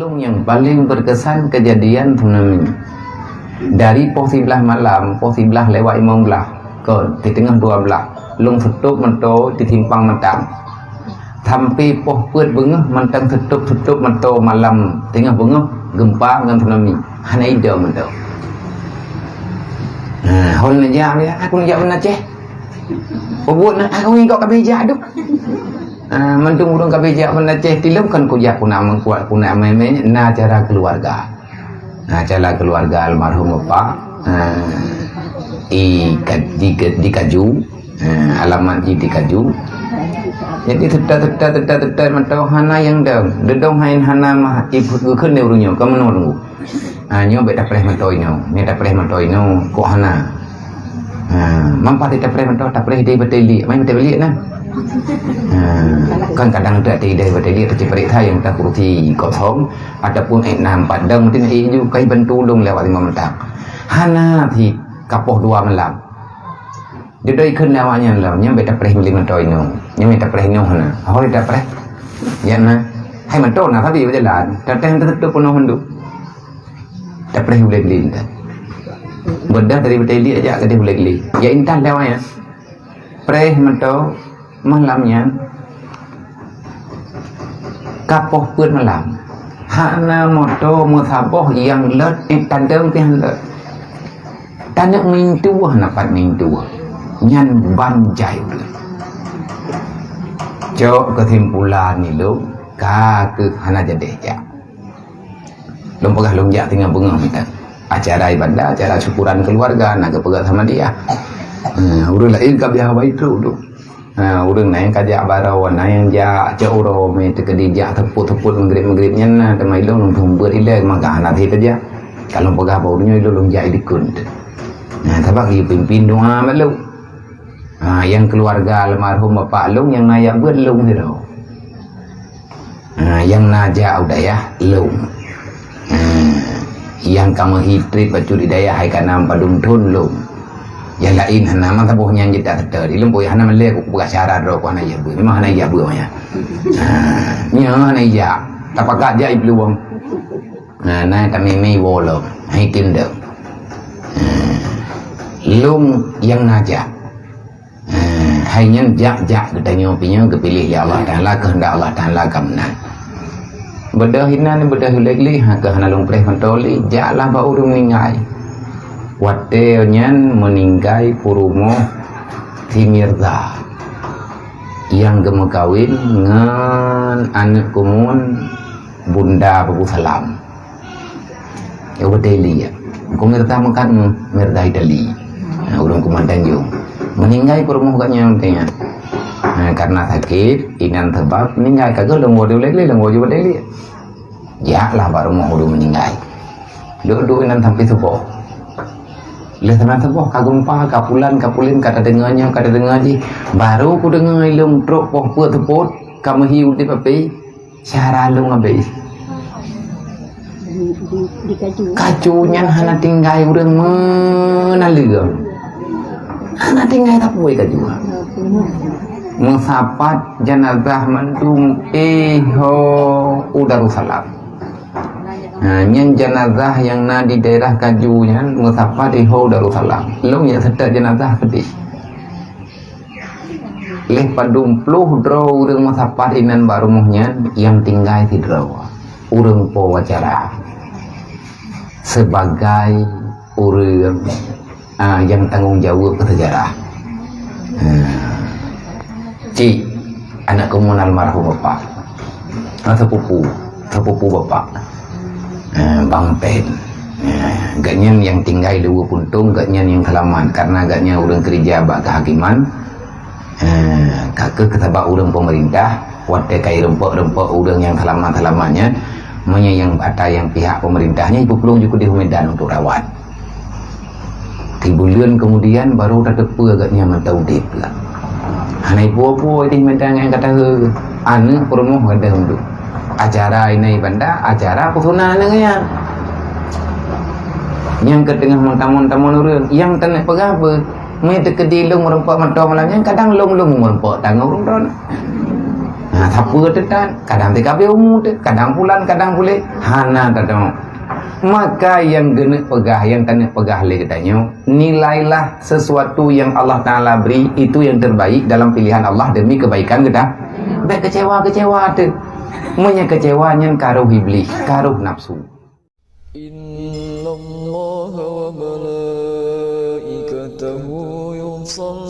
Long yang paling berkesan kejadian tsunami. Dari pos 11 malam, pos 11 lewat 15 ke di tengah 12. Long tutup mento ditimpang mentang. Sampai pos put bengah mentang tutup mento malam tengah bengah gempa dengan tsunami. Hana ida mento. Hol najak dia, aku najak mana Aceh. Pobut nak aku ngikut kabejak tu. Mendung urang kabejak mana Aceh tilem kan kujak kuna mengkuat kuna meme na cara keluarga. Cara keluarga almarhum bapa di Kaju, alamat di Kaju. Jadi tetap mentau hana yang dedong hain hana mah ibu keun ne urunyo ka menurungu. Nyo beda preh mentau nyo, ni tak preh mentau nyo ko hana. Mampa tidak preh mentau tak preh dei beteli, main beteli nah. Kan kadang tak dei beteli tu ceperit yang tak kurti kosong ataupun enam padang mungkin ju kai bentulung lewat 5 mentang. Hana thì kapoh 2 malam. Dia doi keun lawanya lah, nya beda preh mili mentau nyo. Nya minta preh nyo hana. Hoi tak preh. Ya na. Hai mentau na tapi berjalan, datang tetap penuh mendu. Tak boleh beli intan. Bedah dari beteli aja ke dia boleh beli. Ya intan lewat ya. Preh mentau malamnya kapoh pun malam. Hana moto musaboh yang let tandang pian let. Tandak mintu napat mintu. Nyan banjai udah. Jauh kesimpulan ni lu ke hana jadi aja. Long pegah long jak tinggal bengah kita. Acara ibadah, acara syukuran keluarga, nak kepegah sama dia. Urang lain ka biar baik tu. Urang naik kajak barawan, yang jak jauh me tekedi jak teput mengrip-mengripnya na temai long thum beut ile maka anak hit aja. Kalau pegah baurnya itu long jak dikun. Tabak pimpin doa malu. Yang keluarga almarhum bapak long yang nayak beut long tu. Yang najak udah ya long. Yang kamu hitri pacuri daya hai kanam padung thun lum yang lain hana man tabuh nyan jeda tadi lum boy hana mele ku buka syarat ro ku hana ya bu memang hana ya bu ya nya hana ya tapakat ja iblu wong na ta me wolo hai tinda lum yang najak hai nyan jak katanya pinya kepilih ya Allah taala kehendak Allah taala kamnan bedah hina ni bedah legli ha ke hana long preh mentoli jalan ba urung ningai wate nyan meninggai purumo si Mirza yang gema kawin ngan anak kumun bunda Babu Salam ya wadeli ya ku Mirza makan Mirza Itali urung kumandan jo meninggai purumo gaknya tanya karena sakit inan sebab meninggal kagak long wadu legli long wadu wadeli ya lah baru mau udah meninggal duduk inan sampai subuh lihat teman subuh kagumpa kapulin kata dengannya baru ku dengar ilung truk poh put teput kamu hiu di papi cara lu ngabis di kacunya hana tinggal urang menalirang hana tinggal tak boleh kaju mensapat jenazah mendung Darussalam. Nyen jenazah yang na di daerah Kajunya musafat di Darussalam. Long ya sedek jenazah sedih. Leh padum pluh draw urang musafat inan baru muhnya yang tinggal di draw. Urang po wacara sebagai urang yang tanggung jawab ke sejarah. Cik anak kumun almarhum bapak. Sepupu bapak. Bang Pen gaknya yang tinggal 2 puntung gaknya yang kelaman karena gaknya urang kerja bak kehakiman kakek ketabak urang pemerintah wate kai rempok urang yang kelaman-kelamannya monya yang ada yang pihak pemerintahnya ibu pelung juga di Medan untuk rawat 3 bulan kemudian baru tetepu agaknya mentau dip lah hana ibu di Medan yang kata anu promo ada untuk acara ini benda acara kusuna nengnya yang ketengah tamun urang yang tenek pegabe me tekedi long merempak mentau malamnya kadang long merempak tang urang don Thapa tetan, kadang TKB umur tu, kadang bulan, kadang boleh. Hana tadong. Maka yang kena pegah, yang kena pegah lagi katanya, nilailah sesuatu yang Allah Ta'ala beri, itu yang terbaik dalam pilihan Allah demi kebaikan kita. Baik kecewa tu. Punya kecewanya karuh iblis, karuh nafsu. Inna Allah wa malaikatahu yusalluna